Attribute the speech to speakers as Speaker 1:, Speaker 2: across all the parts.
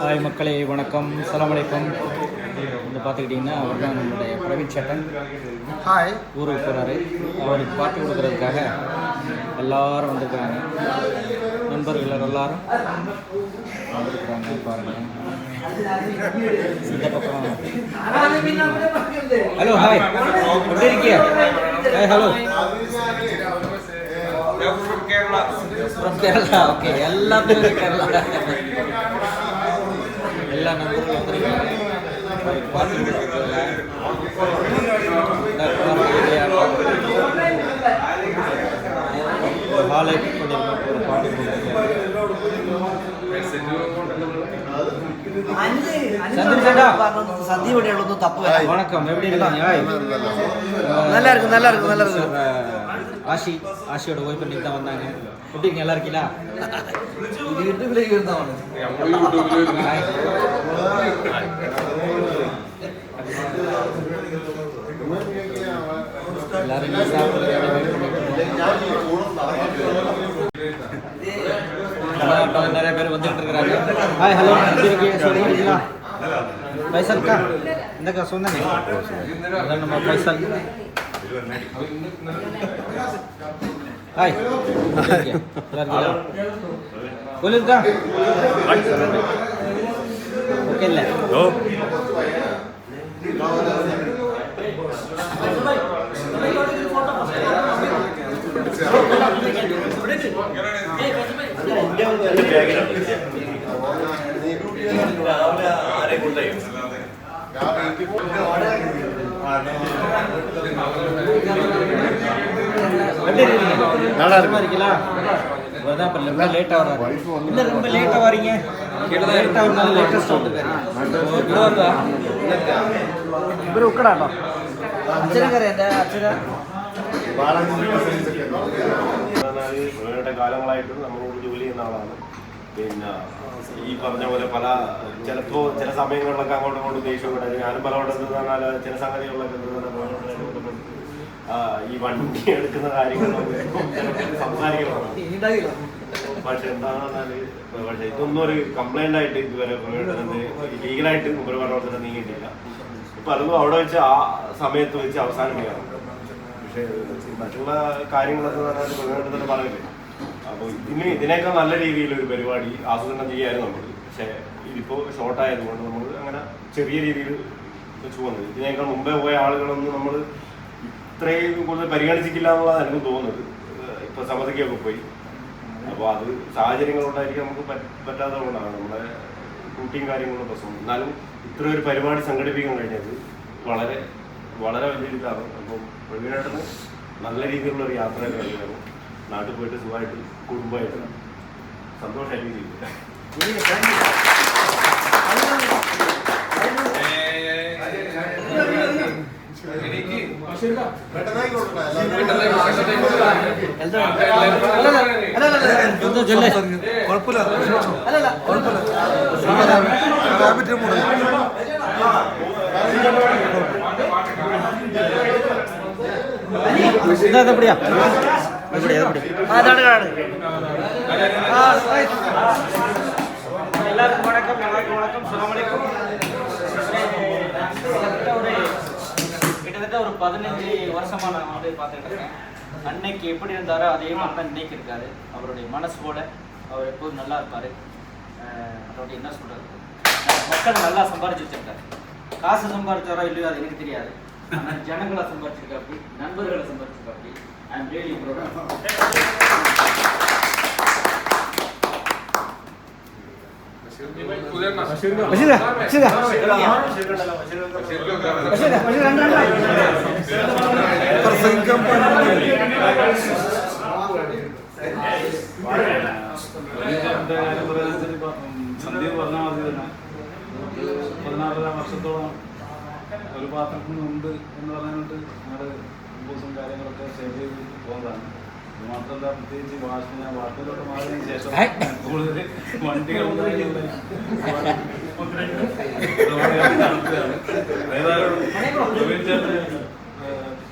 Speaker 1: Hi மக்களே, வணக்கம், அஸ்ஸலாமு அலைக்கும். வந்து பார்த்துக்கிட்டிங்கன்னா அவர் தான் நம்மளுடைய பிரவீன் சேட்டன்.
Speaker 2: ஹாய்.
Speaker 1: ஊருக்கு போகிறாரு. அவருக்கு பார்ட்டி கொடுக்குறதுக்காக எல்லாரும் வந்திருக்காங்க. நண்பர்கள் எல்லாரும் வந்திருக்காங்க. பாருங்கள், இந்த பக்கம். ஹலோ, ஹாய், எப்படி இருக்கீங்க? Hi, hello. From Kerala, okay. எல்லாம் பேரும் கேரளா. எல்லா நண்பர்களும் வந்திருக்காங்க. ஹாலை பண்ணியிருக்கோம். ஒரு பாட்டு வணக்கம், எப்படி இருக்காங்க?
Speaker 2: நல்லா இருக்கு, நல்லா இருக்கு, நல்லா இருக்கு.
Speaker 1: ஆஷியோட ஒய்ஃப் பண்ணி தான் வந்தாங்க. எப்படி இருக்கீங்க? நல்லா இருக்கீங்களா? எல்லாரும் நிறைய பேர் வந்துட்டு இருக்கிறாங்க. ஹாய், ஹலோ, எப்படி இருக்கீங்க? சொல்லிங்களா? பைசல்க்கா இந்தக்கா சொன்னேன். அதான் நம்ம பைசல். ஹாய், சொல்லுங்கக்கா. ஓகே இல்லை? நல்லா இருக்கீங்களா? ரொம்ப லேட்டாக வர்றாரு. இல்லை, ரொம்ப லேட்டாக வரீங்க. லேட்டாக வரனால லேட்டஸ்ட் ഇവർ ഉക്കടാണോ? അച്ഛനക്കറിയാം. അച്ഛനാ
Speaker 3: കാലങ്ങളായിട്ട് നമ്മളോട് ജോലി ചെയ്യുന്ന ആളാണ്. പിന്നെ ഈ പറഞ്ഞ പോലെ ചിലപ്പോൾ ചില സമയങ്ങളിലൊക്കെ അങ്ങോട്ടും ഇങ്ങോട്ടും ദേഷ്യം കൂടെ ഞാനും പലവട്ടം പറഞ്ഞാൽ ചില സംഗതികളിലൊക്കെ ഈ വണ്ടി എടുക്കുന്ന കാര്യങ്ങളൊക്കെ സംസാരിക്കണം. പക്ഷെ എന്താണെന്നാൽ പക്ഷെ ഇതൊന്നും ഒരു കംപ്ലൈന്റ് ആയിട്ട് ഇതുവരെ ലീഗലായിട്ട് ഉപരിപഠനത്തിന് നീങ്ങിയിട്ടില്ല. ഇപ്പൊ അതൊന്നും അവിടെ വെച്ച് ആ സമയത്ത് വെച്ച് അവസാനിപ്പിക്കണം. പക്ഷെ മറ്റുള്ള കാര്യങ്ങളൊക്കെ പറഞ്ഞാൽ തന്നെ പറഞ്ഞില്ലേ. അപ്പോൾ ഇതിനേക്കാൾ നല്ല രീതിയിൽ ഒരു പരിപാടി ആസൂത്രണം ചെയ്യായിരുന്നു നമ്മൾ. പക്ഷെ ഇതിപ്പോ ഷോർട്ടായതുകൊണ്ട് നമ്മൾ അങ്ങനെ ചെറിയ രീതിയിൽ വെച്ച് പോകുന്നത്. ഇതിനേക്കാൾ മുമ്പേ പോയ ആളുകളൊന്നും നമ്മൾ ഇത്രയും കൂടുതൽ പരിഗണിച്ചിട്ടില്ല എന്നുള്ളതാണ് എനിക്ക് തോന്നുന്നത്. ഇപ്പൊ സമിതിക്കൊക്കെ പോയി. അപ്പോൾ അത് സാഹചര്യങ്ങളുണ്ടായിരിക്കും നമുക്ക് പറ്റാത്തത് കൊണ്ടാണ് നമ്മുടെ ഷൂട്ടിങ് കാര്യങ്ങളും പ്രശ്നം. എന്നാലും ഇത്ര ഒരു പരിപാടി സംഘടിപ്പിക്കാൻ കഴിഞ്ഞത് വളരെ വളരെ വലിയൊരിതാണ്. അപ്പം പ്രവീണേട്ടന് നല്ല രീതിയിലുള്ളൊരു യാത്ര കഴിയുകയാണ്. നാട്ടിൽ പോയിട്ട് സുഖമായിട്ട് കുടുംബമായിട്ട് സന്തോഷമായിട്ട് ചെയ്തു.
Speaker 1: எல்லாருக்கும் வணக்கம், எல்லாருக்கும் வணக்கம், அஸ்ஸலாமு அலைக்கும். கிட்டத்தட்ட ஒரு 15 வருஷமா நான் வந்து பார்த்துட்டு இருக்கேன். அன்னைக்கு எப்படி இருந்தாரோ அதே மாதிரி தான் இன்னைக்கு இருக்காரு. அவருடைய மனசு போல அவர் எப்போதும் நல்லா இருப்பார். அவருடைய என்ன சொல்கிறது, மக்கள் நல்லா சம்பாரிச்சு வச்சிருக்காரு. காசு சம்பாதிச்சாரோ இல்லையோ அது எனக்கு தெரியாது. ஆனால் ஜனங்களை சம்பாதிச்சிருக்காப்பி, நண்பர்களை சம்பாதிச்சிருக்காப்பி. I am really proud.
Speaker 4: Sandhya പറഞ്ഞാൽ മതി തന്നെ. 14 വർഷത്തോളം ഒരു പാത്രത്തിന് ഉണ്ട് എന്ന് പറയാനായിട്ട് ഞങ്ങൾ ദിവസം കാര്യങ്ങളൊക്കെ ഷെയർ ചെയ്ത് പോകുന്നതാണ്. ഇത് മാത്രമല്ല, പ്രത്യേകിച്ച് ഞാൻ വാർത്തയിലോട്ട് മാറിയതിനു ശേഷം കൂടുതൽ വണ്ടികൾ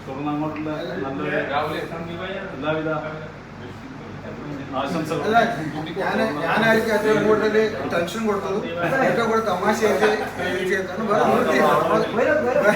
Speaker 4: തുടർന്ന് അങ്ങോട്ടുള്ള നല്ലൊരു എല്ലാവിധ ആശംസകൾ.
Speaker 2: അല്ല ഞാനായിരിക്കും ഏറ്റവും കൂടുതൽ ടെൻഷൻ കൊടുത്തതും ഏറ്റവും കൂടുതൽ തമാശയായിട്ട് ചെയ്താണ് വേറെ